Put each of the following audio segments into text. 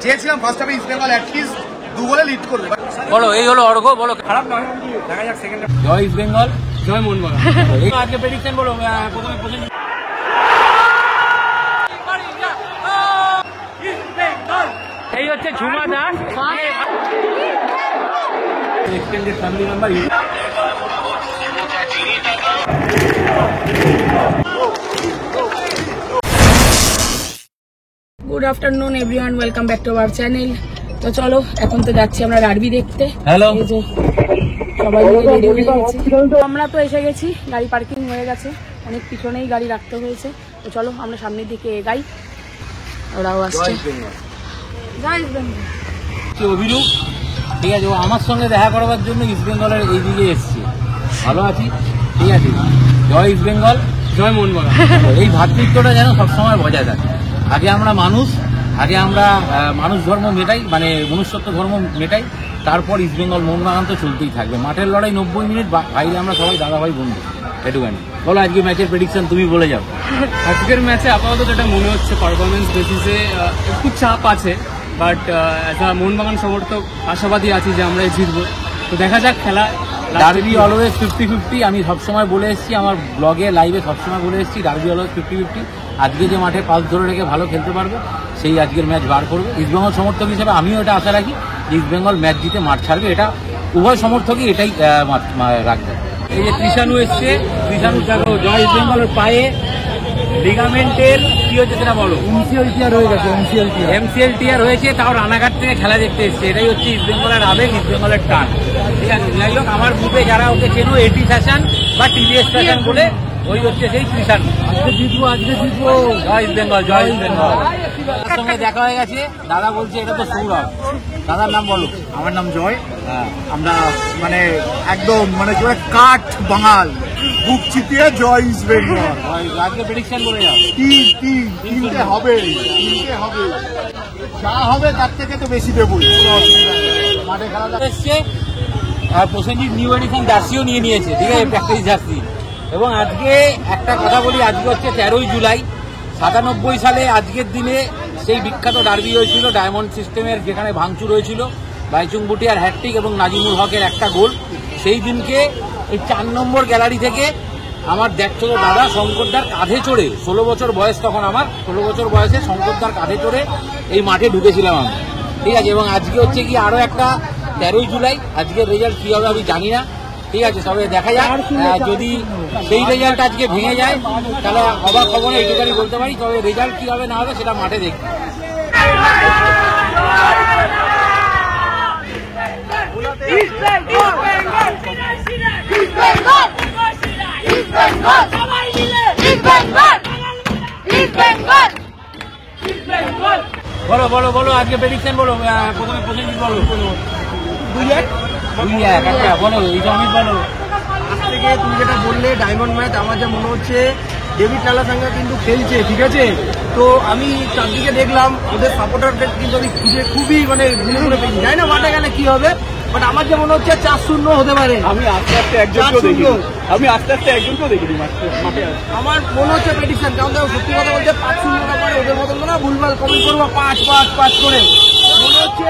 চেয়েছিলাম ফার্স্ট হাফে east Bengal at least 2 গোলে লিড করবে। বলো এই হলো অর্ঘ, বলো খারাপ নয়, দেখা যাক সেকেন্ড। জয় ইস্ট বেঙ্গল, জয় মোহনবাগান। আজকে প্রেডিকশন বলো, প্রথমে এই হচ্ছে Jhuma Das, extended family member. Good afternoon everyone, welcome back to our channel. তো চলো এখন তো যাচ্ছি আমরা ডার্বি দেখতে। হ্যালো, সবাই মিলে রেডি হয়ে গেছি। আমরা তো এসে গেছি, গাড়ি পার্কিং হয়ে গেছে, অনেক পিছনেই গাড়ি রাখতে হয়েছে। তো চলো আমরা সামনের দিকে এগাই, ওরাও আসছে। অভিরূপ ঠিক আছে, ও আমার সঙ্গে দেখা করাবার জন্য ইস্ট বেঙ্গলের এই দিকে এসছে। ভালো আছি, ঠিক আছে। জয় ইস্ট বেঙ্গল, জয় মোহনবাগান। এই ভ্রাতৃত্বটা যেন সবসময় বজায় থাকে। আগে আমরা মানুষ ধর্ম মেটাই, মানে মনুষ্যত্ব ধর্ম মেটাই, তারপর ইস্ট বেঙ্গল মোহনবাগান তো চলতেই থাকবে। মাঠের লড়াই 90 মিনিট, বাইরে আমরা সবাই দাদাভাই বন্ধু, এটুখানি। বলো আজকে ম্যাচের প্রেডিকশন তুমি বলে যাও। আজকের ম্যাচে আপাতত যেটা মনে হচ্ছে পারফরমেন্স বেসিসে একটু চাপ আছে, বাট অ্যাজ আ মোহনবাগান সমর্থক আশাবাদী আছি যে আমরা জিতবো। তো দেখা যাক খেলা। ডার্বি অলওয়েজ 50-50, আমি সবসময় বলে এসেছি, আমার ব্লগে লাইভে সবসময় বলে এসেছি, ডার্বি অলওয়েজ 50-50। আজকে যে মাঠে পাস ধরে রেখে ভালো খেলতে পারবে সেই আজকের ম্যাচ বার করবে। ইস্টবেঙ্গল সমর্থক হিসেবে আমিও এটা আশা রাখি যে ইস্টবেঙ্গল ম্যাচ জিতে মাঠ ছাড়বে, এটা উভয় সমর্থকই এটাই রাখবে। এই যে কৃষাণু এসছে, কৃষাণু দেখো জয় ইস্টবেঙ্গলের পায়ে লিগামেন্টের কি হচ্ছে সেটা বলো। এমসিএল টিয়ার হয়ে গেছে, এমসিএল টিয়ার হয়েছে, তাও রানাঘাট থেকে খেলা দেখতে এসছে। এটাই হচ্ছে ইস্টবেঙ্গলের আবেগ, ইস্টবেঙ্গলের টান, ঠিক আছে। যাই হোক, আমার গ্রুপে যারা ওকে চেনো, এটি ফ্যাশন বা টিভিএস ফ্যাশন বলে, ওই হচ্ছে সেই কৃষাণ। আজকে জিতবো জয় ইস্ট বেঙ্গল, জয় ইস্ট বেঙ্গল। তার সঙ্গে দেখা হয়ে গেছে, দাদা বলছে এটা তো সৌরভ। দাদার নাম বলো। আমার নাম জয়। আমরা মানে একদম মানে কাঠ বাঙাল, বুক চিতিয়ে জয় ইস্ট বেঙ্গল। আজকে প্রেডিকশন বলে যাও। তিনটে হবে, যা হবে তার থেকে তো বেশি দেবো। মাঠে খেলা এসছে, আর প্রসেনজিৎ নিউ এডিশন জার্সিও নিয়ে নিয়েছে, ঠিক আছে, প্র্যাকটিস জার্সি। এবং আজকে একটা কথা বলি, আজকে হচ্ছে 13ই জুলাই 97 সালে আজকের দিনে সেই বিখ্যাত ডার্বি হয়েছিল ডায়মন্ড সিস্টেমের, যেখানে ভাঙচুর হয়েছিল, বাইচুং ভুটিয়ার হ্যাটট্রিক এবং নাজিমুল হকের একটা গোল। সেই দিনকে এই 4 নম্বর গ্যালারি থেকে আমার দেখছো দাদা শঙ্করদার কাঁধে চড়ে, 16 বছর বয়স তখন আমার, 16 বছর বয়সে শঙ্করদার কাঁধে চড়ে এই মাঠে ঢুকেছিলাম আমি, ঠিক আছে। এবং আজকে হচ্ছে কি আরো একটা 13ই জুলাই, আজকের রেজাল্ট কি হবে আমি জানি না, ঠিক আছে, তবে দেখা যাক। যদি সেই রেজাল্ট আজকে ভেঙে যায় তাহলে অবাক হব না, এইটুখানি বলতে পারি। তবে রেজাল্ট কি হবে না হবে সেটা মাঠে দেখি। বলো বলো বলো আজকে প্রেডিকশন বলো, প্রথমে প্রসেনজিৎ বলো। 2-1 একটা বলো, এই অমিত বলো। আজ থেকে তুমি যেটা বললে ডায়মন্ড ম্যাচ, আমার যা মনে হচ্ছে ডেভিড লালাসাঙ্গা কিন্তু খেলছে, ঠিক আছে। তো আমি চারদিকে দেখলাম ওদের সাপোর্টারদের কিন্তু আমি খুবই মানে ঘুরে ঘুরে পেয়েছি, জানি না মাঠে গেলে কি হবে, বাট আমার যে মনে হচ্ছে 4-0 হতে পারে। আমি আস্তে আস্তে একজনকেও দেখিনি মাঠে। আমার মনে হচ্ছে প্রেডিকশন, কারণ সত্যি কথা বলছে 5-0 পরে ওদের মতন না ভুলভাল কমেন্ট করবো 5-5 করে, মনে হচ্ছে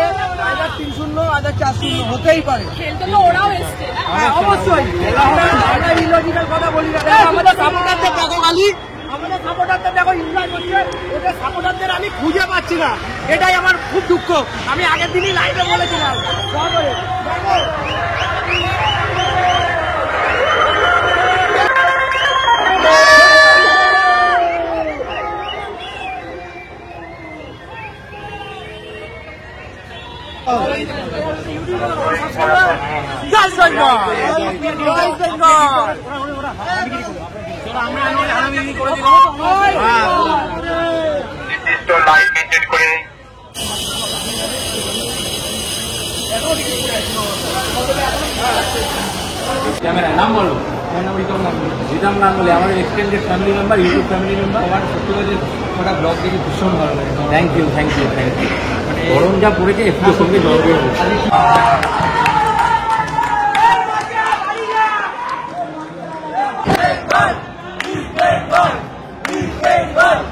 আইদার 3-0 আইদার 4-0 হতেই পারে। খেলতে তো ওরাও এসছে, হ্যাঁ অবশ্যই। আমরা ইলজিক্যাল কথা বলি না, আমাদের সাপোর্টারদের দেখো খালি, আমাদের সাপোর্টারদের দেখো এনজয় করছে, ওদের সাপোর্টারদের আমি খুঁজে পাচ্ছি না, এটাই আমার খুব দুঃখ। আমি আগের দিনই লাইভে বলেছিলাম। ক্যামেরা নাম বলো। রিতম গাঙ্গুলি, আমাদের extended family member, YouTube family member. আমার সত্যি কথা ওটা ব্লগ দেখে ভীষণ ভালো লাগে। Thank you. গরম যা পড়েছে, একটু সঙ্গে জল দিয়ে Bengal!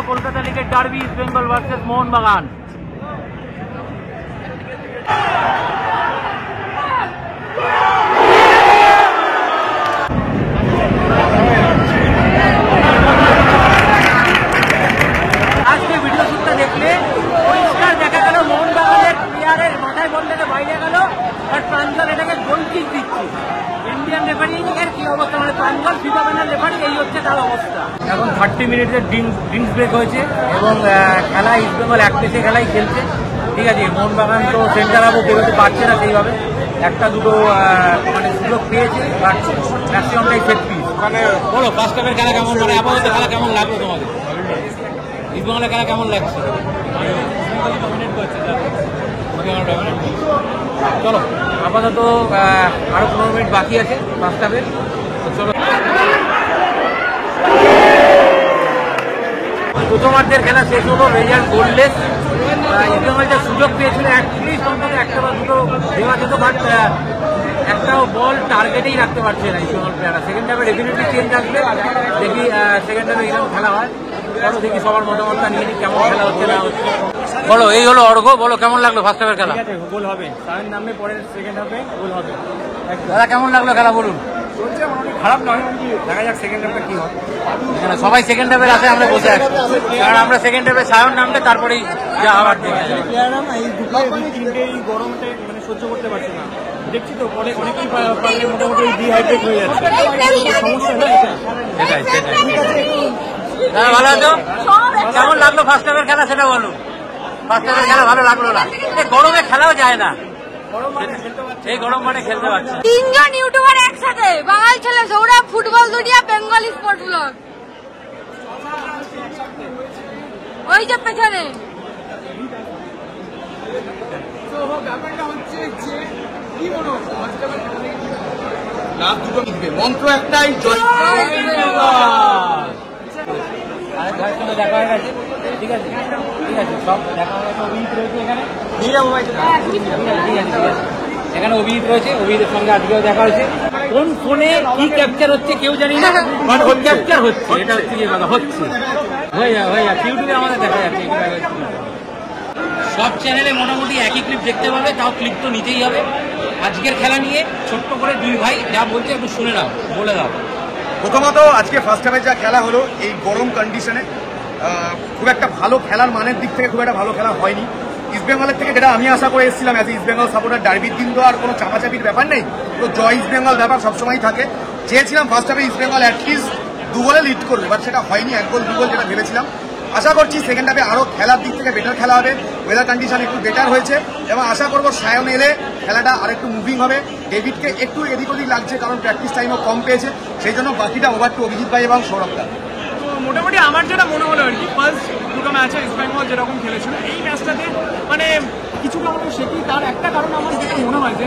কলকাতা লিগের derby east Bengal versus Mohun Bagan. আজকে ভিডিও শুটটা দেখলে পরিষ্কার দেখা গেল মোহনবাগানের প্লেয়ারের মাথায় বল থেকে বাইরে গেল, আর প্রাঞ্জল এটাকে গোল কিক দিচ্ছে। ইন্ডিয়ান রেফারিং এর কি অবস্থা, মানে প্রাঞ্জল ফিফা ব্যানার রেফারি, এই হচ্ছে তার অবস্থা। এখন 30 মিনিটের ড্রিঙ্কস ব্রেক হয়েছে এবং খেলা ইস্ট বেঙ্গল এক পেসে খেলাই খেলছে। ঠিক আছে, মোহনবাগান তো সেন্টার আপও করতে পারছে না সেইভাবে, একটা দুটো মানে সুযোগ পেয়েছে, বাট ম্যাক্সিমামটাই সেট পিস। মানে বলো ফার্স্ট হাফের খেলা কেমন, মানে আপাতত খেলা কেমন লাগলো তোমাদের? ইস্ট বেঙ্গলের খেলা কেমন লাগছে? চলো আপাতত আরো 15 মিনিট বাকি আছে ফার্স্ট হাফের, চলো। প্রথমার্ধের খেলা শেষ হলো, রেজাল্ট গোললেস। ইস্ট বেঙ্গল যা সুযোগ পেয়েছিল অ্যাটলিস্ট অন্তত একটা বা দুটো দেওয়া যেত, বাট একটাও বল টার্গেটেই রাখতে পারছে না ইস্ট বেঙ্গল প্লেয়াররা। সেকেন্ড হাফে ডেফিনেটলি চেঞ্জ আসবে, দেখি সেকেন্ড হাফে এরকম খেলা হয়। বলো দেখি সবার মতামতটা নিয়ে নিই, কেমন খেলা হচ্ছে না হচ্ছে। বলো, এই হলো অর্ঘ, বলো কেমন লাগলো ফার্স্ট হাফের খেলা? গোল হবে, সায়ন নামে পরের সেকেন্ড হাফে গোল হবে। দাদা কেমন লাগলো খেলা বলুন? চলছে, মোটামুটি খারাপ নয়, দেখা যাক সেকেন্ড হাফে কি হয়। সবাই সেকেন্ড হাফের আছে, আমরা বসে আছি, কারণ আমরা সেকেন্ড হাফে সায়ন নামলে তারপরেই যা আবার দেখে তিনটে এই গরমটা মানে সহ্য করতে পারছি না, দেখছি তো পরে অনেকেই পারলে মোটামুটি ডিহাইড্রেট হয়ে যাচ্ছে, সমস্যা না এটা। সেটাই সেটাই। দাদা ভালো আছো? কেমন লাগলো ফার্স্ট হাফের খেলা সেটা বলো। ফার্স্ট হাফের খেলা ভালো লাগলো না, এই গরমে খেলাও যায় না, এই গরম মানে খেলতে পারছে। তিনজন ইউটিউবার একসাথে, বাঙাল ছেলে সৌরভ, ফুটবল দুনিয়া, বেঙ্গলি স্পোর্ট ব্লগ, ওই যে পেছনে। মন্ত্র একটাই, আরেক ভাইয়ের সঙ্গে দেখা হয়ে গেছে, ঠিক আছে ঠিক আছে, সব দেখা হয়ে গেছে। অভিজিৎ রয়েছে এখানে, ঠিক আছে, এখানে অভিজিৎ রয়েছে, অভিজিতের সঙ্গে আজকেও দেখা হয়েছে। কোন ফোনে কি ক্যাপচার হচ্ছে কেউ জানি না, বাট ক্যাপচার হচ্ছে, এটা হচ্ছে যে কথা হচ্ছে, হয়ে যাচ্ছে ইউটিউবে আমাদের দেখা যাচ্ছে। সব চ্যানেলে মোটামুটি একই ক্লিপ দেখতে পাবে, তাও ক্লিপ তো নিতেই হবে। আজকের খেলা নিয়ে ছোট্ট করে দুই ভাই যা বলছে একটু শুনে নাও, বলে দাও। প্রথমত আজকে ফার্স্ট হাফে যা খেলা হলো এই গরম কন্ডিশনে খুব একটা ভালো খেলার মানের দিক থেকে খুব একটা ভালো খেলা হয়নি। ইস্ট বেঙ্গলের থেকে যেটা আমি আশা করে এসেছিলাম অ্যাজ ইস্ট বেঙ্গল সাপোর্টার, ডার্বির দিন তো আর কোনো চাপাচাপির ব্যাপার নেই, তো জয় ইস্ট বেঙ্গল ব্যাপার সবসময় থাকে। চেয়েছিলাম ফার্স্ট হাফে ইস্ট বেঙ্গল অ্যাটলিস্ট 2 গোলে লিড করবে, বাট সেটা হয়নি, 1 গোল 2 গোল যেটা ভেবেছিলাম। আশা করছি সেকেন্ড হাফে আরও খেলার দিক থেকে বেটার খেলা হবে, ওয়েদার কন্ডিশন একটু বেটার হয়েছে এবং আশা করবো সায়ন এলে খেলাটা আর একটু মুভিং হবে। ডেভিডকে একটু এদিক ওদিক লাগছে কারণ প্র্যাকটিস টাইমও কম পেয়েছে, সেই জন্য বাকিটা ওভার টু অভিজিৎ ভাই এবং সৌরভদা। মোটামুটি আমার যেটা মনে হলো আর কি, ফার্স্ট দুটো ম্যাচে ইস্ট বেঙ্গল যেরকম খেলেছিল এই ম্যাচটাতে মানে কিছুটা আমাকে সেটি, তার একটা কারণ আমার যেটা মনে হয় যে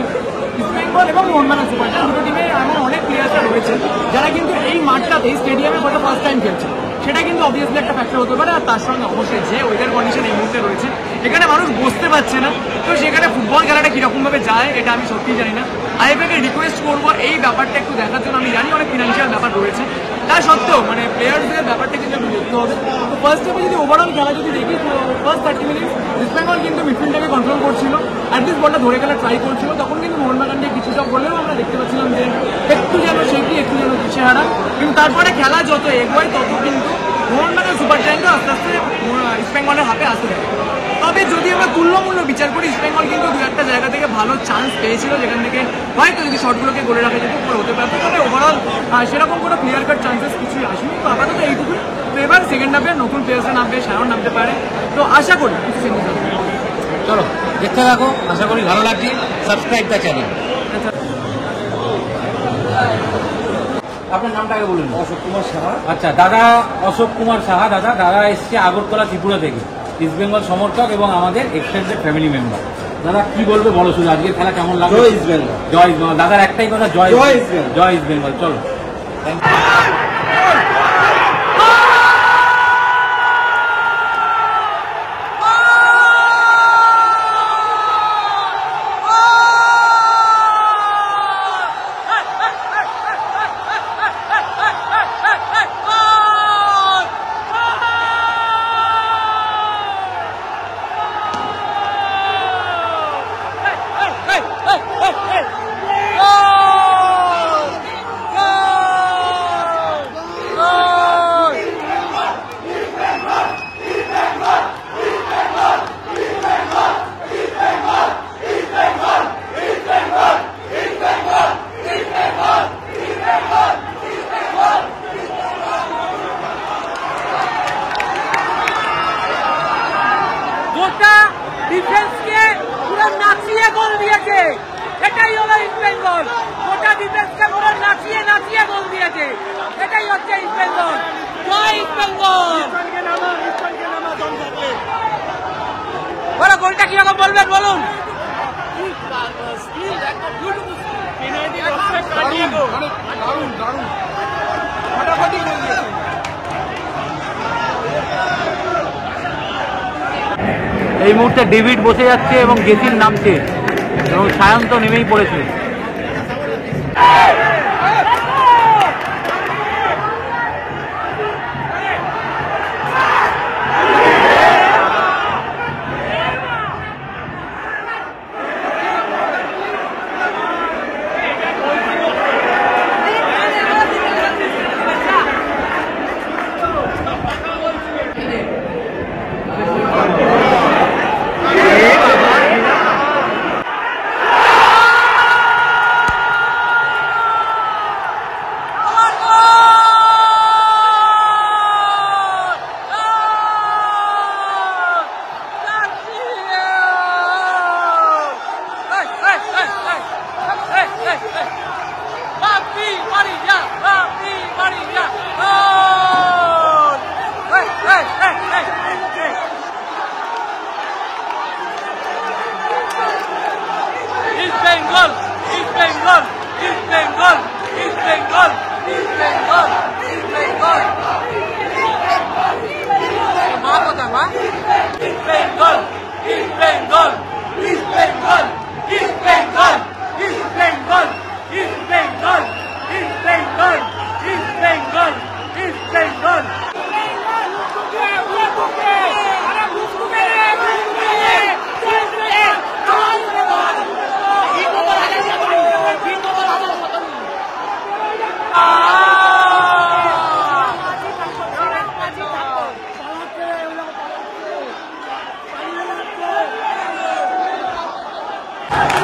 ইস্ট বেঙ্গল এবং মোহনবাগান সুপার জায়ান্টস দুটো টিমে এমন অনেক প্লেয়াররা রয়েছে যারা কিন্তু এই মাঠটাতে স্টেডিয়ামে হয়তো ফার্স্ট টাইম খেলছে, সেটা কিন্তু অবভিয়াসলি একটা ফ্যাক্টর হতে পারে। আর তার সঙ্গে অবশ্যই যে ওয়েদার কন্ডিশন এই মুহূর্তে রয়েছে, এখানে মানুষ বসতে পারছে না, তো সেখানে ফুটবল খেলাটা কীরকমভাবে যায় এটা আমি সত্যিই জানি না। আইএফএকে রিকোয়েস্ট করবো এই ব্যাপারটা একটু দেখার জন্য। আমি জানি অনেক ফিনান্সিয়াল ব্যাপার রয়েছে, তা সত্ত্বেও মানে প্লেয়ার্সদের ব্যাপারটা কিন্তু একটু দেখতে হবে। তো ফার্স্ট হাফে যদি ওভারঅল খেলা যদি দেখি, তো ফার্স্ট 30 মিনিট ইস্ট বেঙ্গল কিন্তু মিডফিল্ডটাকে কন্ট্রোল করছিল, অ্যাটলিস্ট বলটা ধরে খেলা ট্রাই করছিল, তখন কিন্তু মোহনবাগানকে কিছুটা বলেও আমরা দেখতে পাচ্ছিলাম যে একটু যেন সেটি একটু যেন দিশেহারা। কিন্তু তারপরে খেলা যত এগোয় তত কিন্তু মোহনবাগান সুপার জায়ান্টও আস্তে আস্তে ইস্ট বেঙ্গলের হাতে আসতে থাকে। তবে যদি আমরা তুল্যমূল্য বিচার করি, ইস্ট বেঙ্গল কিন্তু দু একটা জায়গা থেকে ভালো চান্স পেয়েছিল, যেখান থেকে হয়তো যদি শটগুলোকে গোলে রাখা যেত উপরে হতে পারতো, তবে ওভারঅল সেরকম কোনো ক্লিয়ার কাট চান্সেস কিছুই আসেনি। তো আপাতত এইটুকুই। তো এবার সেকেন্ড হাফে নতুন প্লেয়ার্সরা নামবে, সায়ন নামতে পারে, তো আশা করি কিছু চেঞ্জেস হবে। চলো দেখতে থাকো, আশা করি ভালো লাগছে। Subscribe the channel. আপনার নামটাকে বলুন। অশোক কুমার সাহা। আচ্ছা দাদা অশোক কুমার সাহা। দাদা এসছে আগরতলা ত্রিপুরা থেকে, ইস্ট বেঙ্গল সমর্থক এবং আমাদের এক্সটেন্ডেড ফ্যামিলি মেম্বার। দাদা কি বলবে বলো শুধু, আজকের খেলা কেমন লাগবে? জয় ইস্ট বেঙ্গল। জয় ইস্ট বেঙ্গল। দাদার একটাই কথা, জয় ইস্ট বেঙ্গল। জয় ইস্ট বেঙ্গল। চলো। গোটা ডিফেন্সকে পুরো নাচিয়ে গোল দিয়েছে, এটাই হলো ইস্ট বেঙ্গল। গোটা ডিফেন্সকে পুরো নাচিয়ে গোল দিয়েছে, এটাই হচ্ছে ইস্ট বেঙ্গল। জয় ইস্ট বেঙ্গল। বলো গোলটা কিরকম বলবেন বলুন। এই মুহূর্তে ডেভিড বসে যাচ্ছে এবং জেসির নামছে এবং সায়ন্ত নেমেই পড়েছে।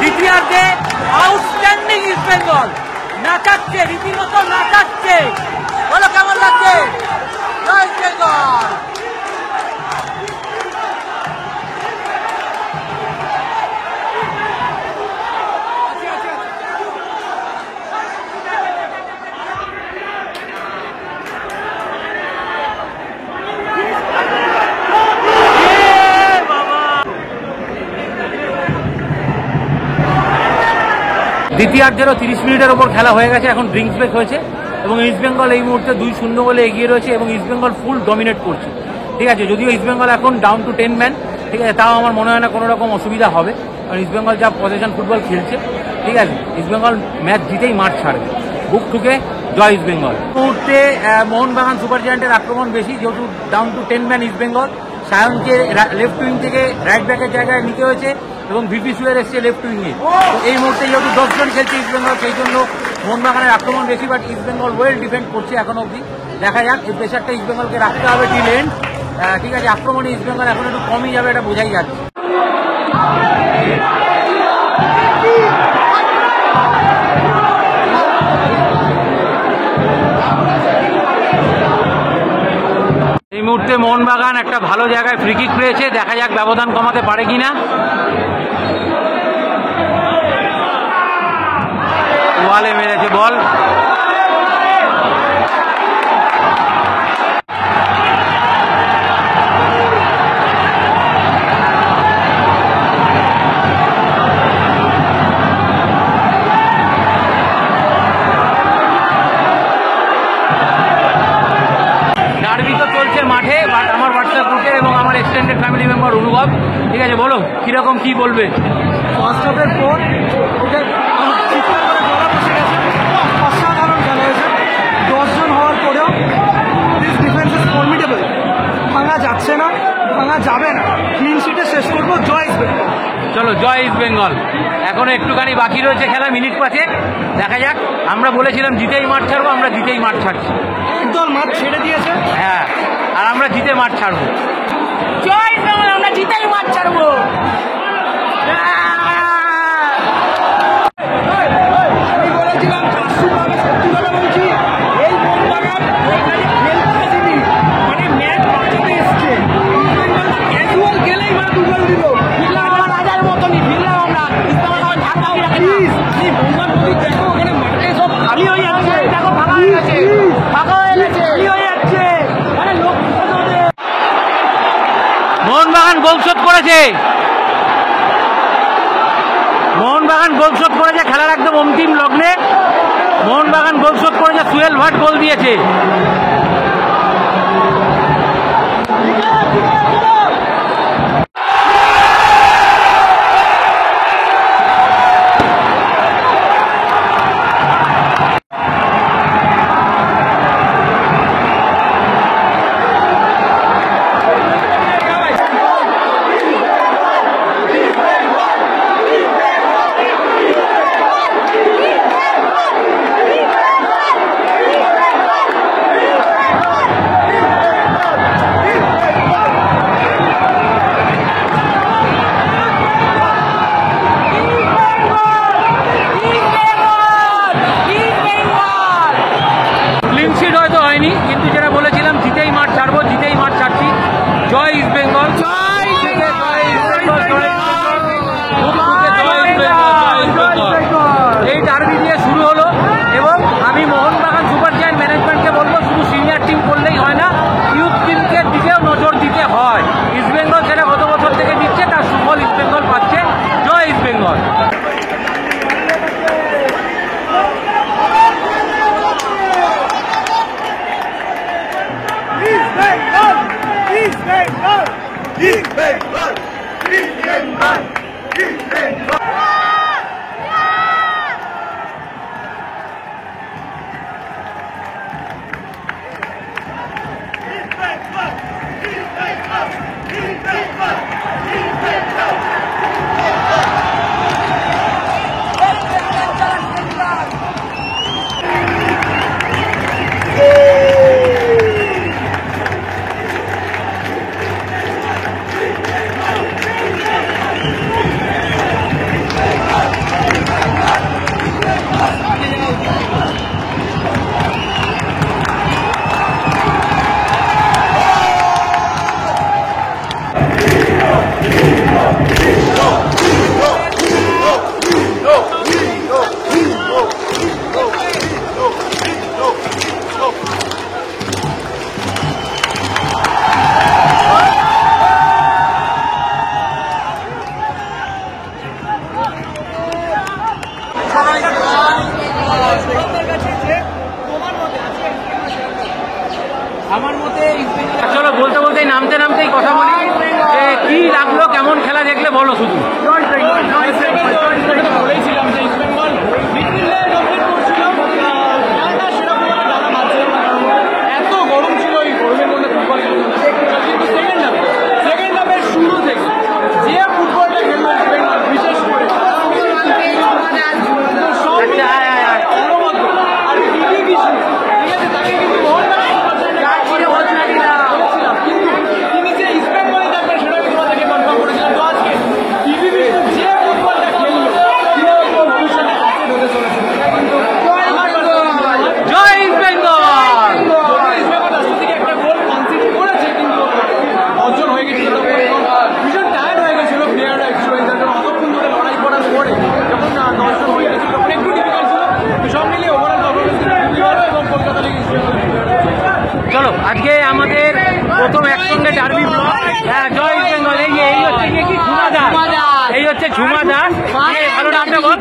দ্বিতীয়ার্ধে আউটস্ট্যান্ডিং ইস্ট বেঙ্গল নাচাচ্ছে, রীতিমতো নাচাচ্ছে। বলো কেমন লাগছে? জয় ইস্ট বেঙ্গল। দ্বিতীয়ার্ধেরও 30 মিনিটের ওপর খেলা হয়ে গেছে, এখন ড্রিঙ্কস ব্রেক হয়েছে এবং ইস্ট বেঙ্গল এই মুহূর্তে 2-0 বলে এগিয়ে রয়েছে এবং ইস্ট বেঙ্গল ফুল ডমিনেট করছে। ঠিক আছে, যদিও ইস্ট বেঙ্গল এখন ডাউন টু 10 ম্যান, ঠিক আছে, তাও আমার মনে হয় না কোনো রকম অসুবিধা হবে, কারণ ইস্ট বেঙ্গল যা পজিশন ফুটবল খেলছে, ঠিক আছে, ইস্ট বেঙ্গল ম্যাচ জিতেই মাঠ ছাড়বে। বুক ঠুকে জয় ইস্ট বেঙ্গল। মুহূর্তে মোহনবাগান সুপার জায়ান্টের আক্রমণ বেশি, যেহেতু down to 10 man East Bengal. সায়নকে লেফট উইং থেকে রাইট ব্যাকের জায়গায় নিতে হয়েছে এবং ভিপি সুয়ের এসছে লেফট উইংয়ে। এই মুহূর্তে যেহেতু 10 জন খেলছে ইস্ট বেঙ্গল, সেই জন্য মোহনবাগানের আক্রমণ বেশি, but east Bengal well defend করছে এখন অবধি। দেখা যাক, এই প্রেশারটা ইস্ট বেঙ্গলকে রাখতে হবে টিল এন্ড। ঠিক আছে, আক্রমণে ইস্ট বেঙ্গল এখন একটু কমই যাবে, এটা বোঝাই যাচ্ছে। এই মুহূর্তে মোহনবাগান একটা ভালো জায়গায় ফ্রি কিক পেয়েছে, দেখা যাক ব্যবধান কমাতে পারে কিনা। ওয়ালে মেরেছে বল। আমার হোয়াটসঅ্যাপ গ্রুপে এবং আমার এক্সটেন্ডেড ফ্যামিলি মেম্বার অনুভব। ঠিক আছে, বলো কিরকম কি বলবে? ফার্স্ট হাফের পর ওদের চিৎকার করে গলা বসে গেছে, অসাধারণ খেলা হয়েছে। 10 জন হওয়ার পরেও দিস ডিফেন্স ইজ ফর্মিডেবল, ভাঙা যাচ্ছে না, ভাঙা যাবে না। ক্লিন শিটে শেষ করবো, জয় ইস্ট বেঙ্গল। চলো, জয় ইস্ট বেঙ্গল। এখনো একটুখানি বাকি রয়েছে খেলা, মিনিট 5, দেখা যাক। আমরা বলেছিলাম জিতেই মাঠ ছাড়বো, আমরা জিতেই মাঠ ছাড়ছি। একদল মাঠ ছেড়ে দিয়েছে, হ্যাঁ, আর আমরা জিতে মাঠ ছাড়বো। জয় ইস্ট বেঙ্গল, আমরা জিতেই মাঠ ছাড়বো। আমি বলেছিলাম চারশোভাবে সত্যি কথা বলছি, এই মোহনবাগান এখানে খেলতে আসেনি, মানে ম্যাচ বাঁচাতে এসছে। ক্যাজুয়াল গেলেই মানে 2 গোল দিল। রাজার মতনই ফিরলাম আমরা। প্লিজ এই মোহনবাগান নদী দেখো, ওখানে মাঠে সব খালি হয়ে যাচ্ছে, দেখো ফাঁকা হয়ে গেছে, ফাঁকা হয়ে গেছে। খালি হয়ে যাচ্ছে, মানে লোক মোহনবাগান গোল শোধ করেছে, মোহনবাগান গোল শোধ করেছে খেলার একদম অন্তিম লগ্নে। মোহনবাগান গোল শোধ করেছে, সুহেল ভাট গোল দিয়েছে। ক্লিন শিট হয়তো হয়নি, কিন্তু যেটা বলেছিলাম জিতেই মাঠ ছাড়বো, জিতেই মাঠ ছাড়ছি। জয় ইস্ট বেঙ্গল, জয় ইস্ট বেঙ্গল। এই ডার্বি দিয়ে শুরু হলো, এবং আমি মোহনবাগান সুপার জায়ান্ট ম্যানেজমেন্টকে বলবো, শুধু সিনিয়র টিম করলেই হয় না, ইউথ টিমকে দিকেও নজর দিতে হয়। ইস্ট বেঙ্গল সেটা গত বছর থেকে দিচ্ছে, তার সুফল ইস্ট বেঙ্গল পাচ্ছে। জয় ইস্ট বেঙ্গল। আমার মতে চলো, বলতে বলতেই নামতেই কথা বলি। কি লাগলো, কেমন খেলা দেখলে বলো শুধু। বলেছিলাম যে ইস্ট বেঙ্গল মিডফিল্ডে ডমিনেট করছিল, খেলাটা সেরকম টানা মারছিল না, কারণ এত গরম ছিল, এই গরমের মধ্যে ফুটবল খেলতে। কিন্তু সেকেন্ড হাফের শুরু থেকে যে ফুটবলটা খেললো ইস্ট বেঙ্গল, বিশেষ করে আর টিভি কিছু ঠিক আছে, তাকে কিন্তু তিনি যে ইস্ট বেঙ্গলে থাকবেন সেটা আমি তোমাদেরকে কনফার্ম করেছিলাম। তো আজকে টিভি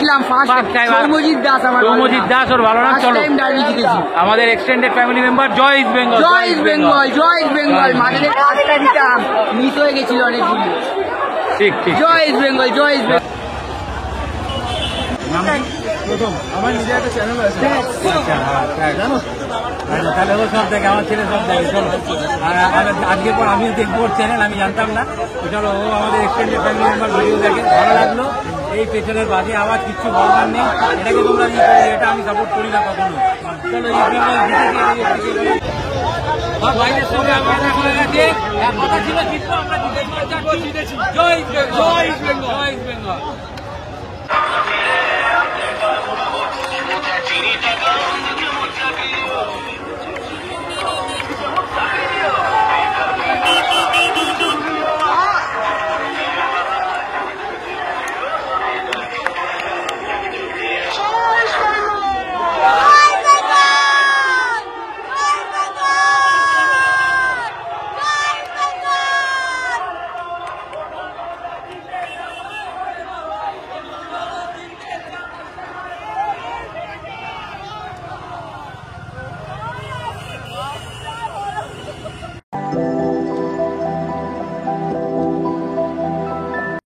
জিতেছিলাম ফার্স্ট টাইম। সৌম্যজিৎ দাস আমার সৌম্যজিৎ দাস ওর ভালো নাম। চলো ডার্বি জিতেছি। আমাদের এক্সটেন্ডেড ফ্যামিলি মেম্বার জয় ইস্ট বেঙ্গল, জয় ইস্ট বেঙ্গল, জয় ইস্ট বেঙ্গল। মাঝে কাজটা দিতাম, মিস হয়ে গেছিল অনেকগুলো। ঠিক ঠিক। জয় ইস্ট বেঙ্গল, জয় ইস্ট বেঙ্গল। আমার নিজের একটা চ্যানেল আছে, জানো তাহলে ও সব দেখে, আমার ছেলে সব দেখে। চলো আজকে পর আমিও দেখবো ওর চ্যানেল, আমি জানতাম না। তো চলো, ও আমাদের এক্সটেন্ডেড ফ্যামিলি মেম্বার ভিডিও দেখে, ভালো লাগলো। এই পেছনের বাজে আওয়াজ কিচ্ছু বলবার নেই, এটাকে তোমরা এটা আমি সাপোর্ট করি না কখনো। চলো বাইরের সঙ্গে আমার দেখা হয়ে গেছে, এক কথা ছিল জিতবো, আমরা জিতেছি। জয় ইস্ট বেঙ্গল, জয় ইস্ট বেঙ্গল, জয় ইস্ট বেঙ্গল।